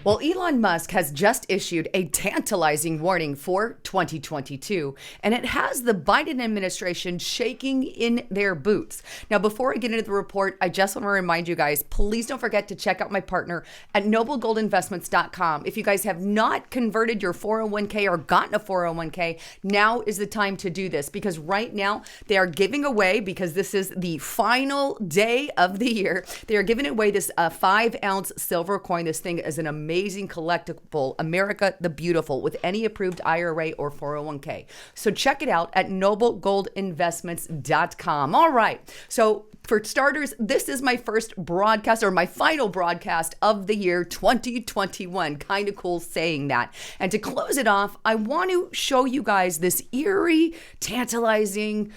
Well, Elon Musk has just issued a tantalizing warning for 2022, and it has the Biden administration shaking in their boots. Now, before I get into the report, I just want to remind you guys, please don't forget to check out my partner at noblegoldinvestments.com. If you guys have not converted your 401k or gotten a 401k, now is the time to do this, because right now they are giving away, because this is the final day of the year, they are giving away this 5-ounce silver coin. This thing is an amazing collectible, America the Beautiful, with any approved IRA or 401k. So check it out at noblegoldinvestments.com. All right. So for starters, this is my first broadcast, or my final broadcast of the year 2021. Kind of cool saying that. And to close it off, I want to show you guys this eerie, tantalizing,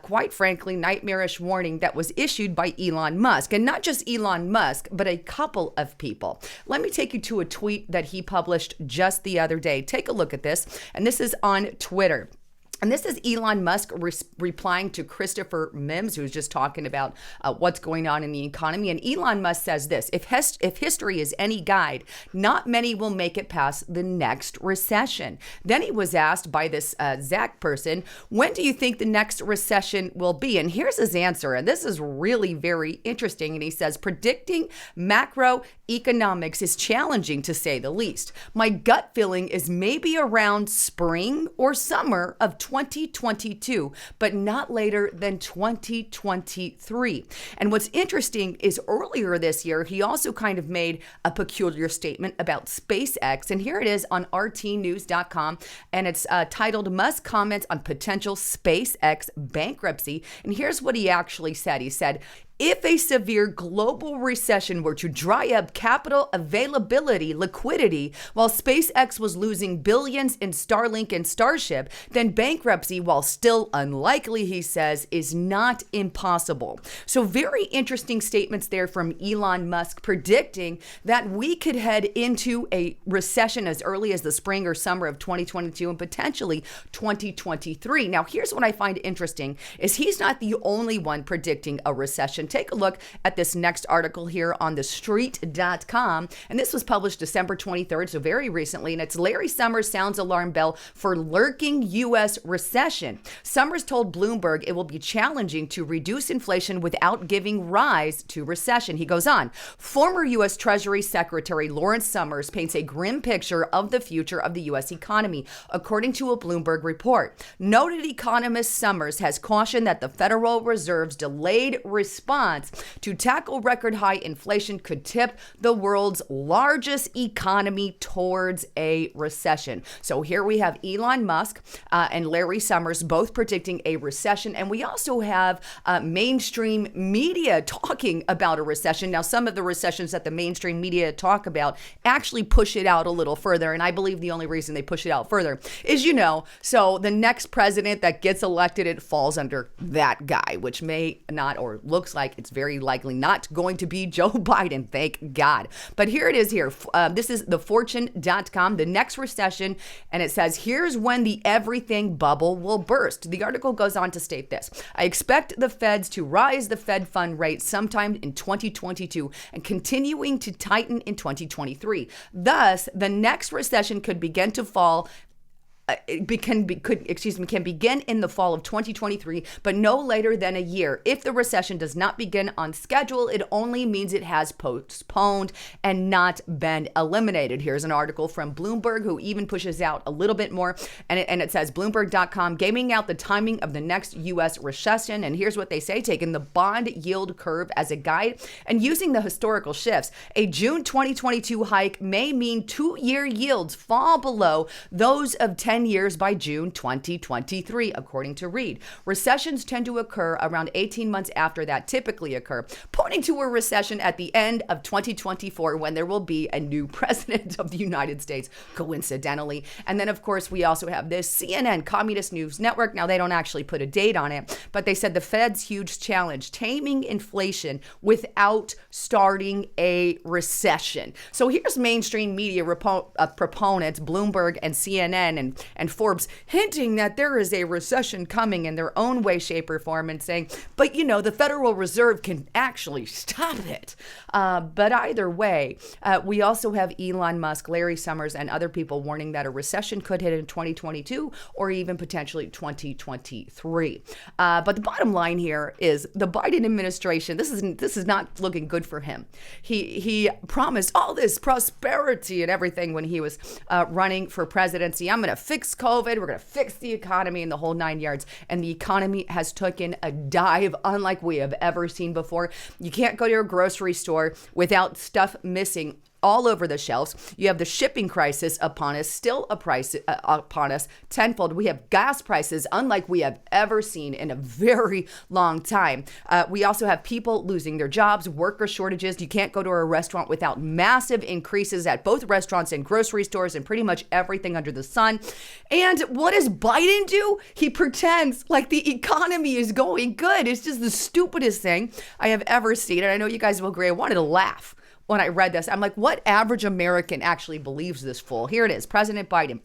quite frankly, nightmarish warning that was issued by Elon Musk. And not just Elon Musk, but a couple of people. Let me take you to a tweet that he published just the other day. Take a look at this. And this is on Twitter. And this is Elon Musk replying to Christopher Mims, who's just talking about what's going on in the economy. And Elon Musk says this: if history is any guide, not many will make it past the next recession. Then he was asked by this Zach person, when do you think the next recession will be? And here's his answer. And this is really very interesting. And he says, predicting macroeconomics is challenging, to say the least. My gut feeling is maybe around spring or summer of 2022, but not later than 2023. And what's interesting is earlier this year, he also kind of made a peculiar statement about SpaceX. And here it is on rtnews.com. And it's titled, Musk Comments on Potential SpaceX Bankruptcy. And here's what he actually said. He said, if a severe global recession were to dry up capital availability, liquidity, while SpaceX was losing billions in Starlink and Starship, then bankruptcy, while still unlikely, he says, is not impossible. So very interesting statements there from Elon Musk, predicting that we could head into a recession as early as the spring or summer of 2022 and potentially 2023. Now, here's what I find interesting is he's not the only one predicting a recession. Take a look at this next article here on thestreet.com. And this was published December 23rd, so very recently. And it's Larry Summers sounds alarm bell for lurking U.S. recession. Summers told Bloomberg it will be challenging to reduce inflation without giving rise to recession. He goes on. Former U.S. Treasury Secretary Lawrence Summers paints a grim picture of the future of the U.S. economy, according to a Bloomberg report. Noted economist Summers has cautioned that the Federal Reserve's delayed response to tackle record high inflation could tip the world's largest economy towards a recession. So here we have Elon Musk and Larry Summers both predicting a recession. And we also have mainstream media talking about a recession. Now, some of the recessions that the mainstream media talk about actually push it out a little further. And I believe the only reason they push it out further is, so the next president that gets elected, it falls under that guy, which may not, or looks like it's very likely not going to be Joe Biden, thank God. But here it is here. This is thefortune.com, the next recession, and it says, here's when the everything bubble will burst. The article goes on to state this. I expect the feds to rise the Fed fund rate sometime in 2022 and continuing to tighten in 2023. Thus, the next recession could begin to fall can begin in the fall of 2023, but no later than a year. If the recession does not begin on schedule, it only means it has postponed and not been eliminated. Here's an article from Bloomberg, who even pushes out a little bit more, and it says, Bloomberg.com, gaming out the timing of the next U.S. recession. And here's what they say, taking the bond yield curve as a guide and using the historical shifts. A June 2022 hike may mean 2-year yields fall below those of 10 years by June 2023, according to Reed. Recessions tend to occur around 18 months after that typically occur, pointing to a recession at the end of 2024 when there will be a new president of the United States, coincidentally. And then, of course, we also have this CNN, Communist News Network. Now, they don't actually put a date on it, but they said the Fed's huge challenge, taming inflation without starting a recession. So here's mainstream media proponents, Bloomberg and CNN, and and Forbes hinting that there is a recession coming in their own way, shape, or form, and saying, but the Federal Reserve can actually stop it. But either way, we also have Elon Musk, Larry Summers, and other people warning that a recession could hit in 2022 or even potentially 2023. But the bottom line here is the Biden administration, this is not looking good for him. He promised all this prosperity and everything when he was running for presidency. I'm going to fix COVID. We're going to fix the economy and the whole 9 yards. And the economy has taken a dive unlike we have ever seen before. You can't go to your grocery store without stuff missing all over the shelves. You have the shipping crisis upon us, still upon us tenfold. We have gas prices unlike we have ever seen in a very long time. We also have people losing their jobs, worker shortages. You can't go to a restaurant without massive increases at both restaurants and grocery stores and pretty much everything under the sun. And what does Biden do? He pretends like the economy is going good. It's just the stupidest thing I have ever seen. And I know you guys will agree. I wanted to laugh when I read this. I'm like, what average American actually believes this fool? Here it is, President Biden.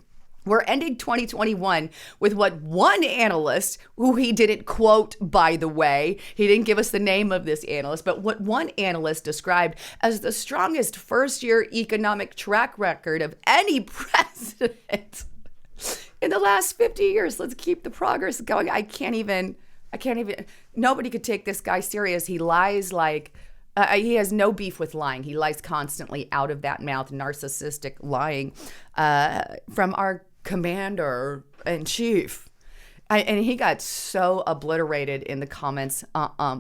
We're ending 2021 with what one analyst, who he didn't quote, by the way, he didn't give us the name of this analyst, but what one analyst described as the strongest first-year economic track record of any president in the last 50 years. Let's keep the progress going. I can't even, nobody could take this guy serious. He lies like, he has no beef with lying. He lies constantly out of that mouth, narcissistic lying from our commander in chief. And he got so obliterated in the comments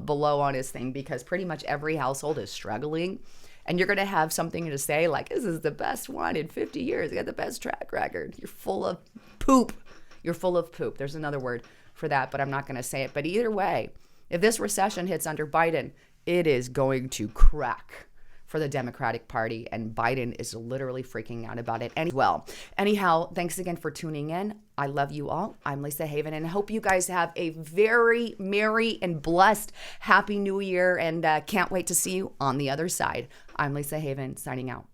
below on his thing because pretty much every household is struggling. And you're going to have something to say like, this is the best one in 50 years. You got the best track record. You're full of poop. You're full of poop. There's another word for that, but I'm not going to say it. But either way, if this recession hits under Biden, it is going to crack for the Democratic Party, and Biden is literally freaking out about it. Anyhow, thanks again for tuning in. I love you all. I'm Lisa Haven, and I hope you guys have a very merry and blessed Happy New Year, and can't wait to see you on the other side. I'm Lisa Haven, signing out.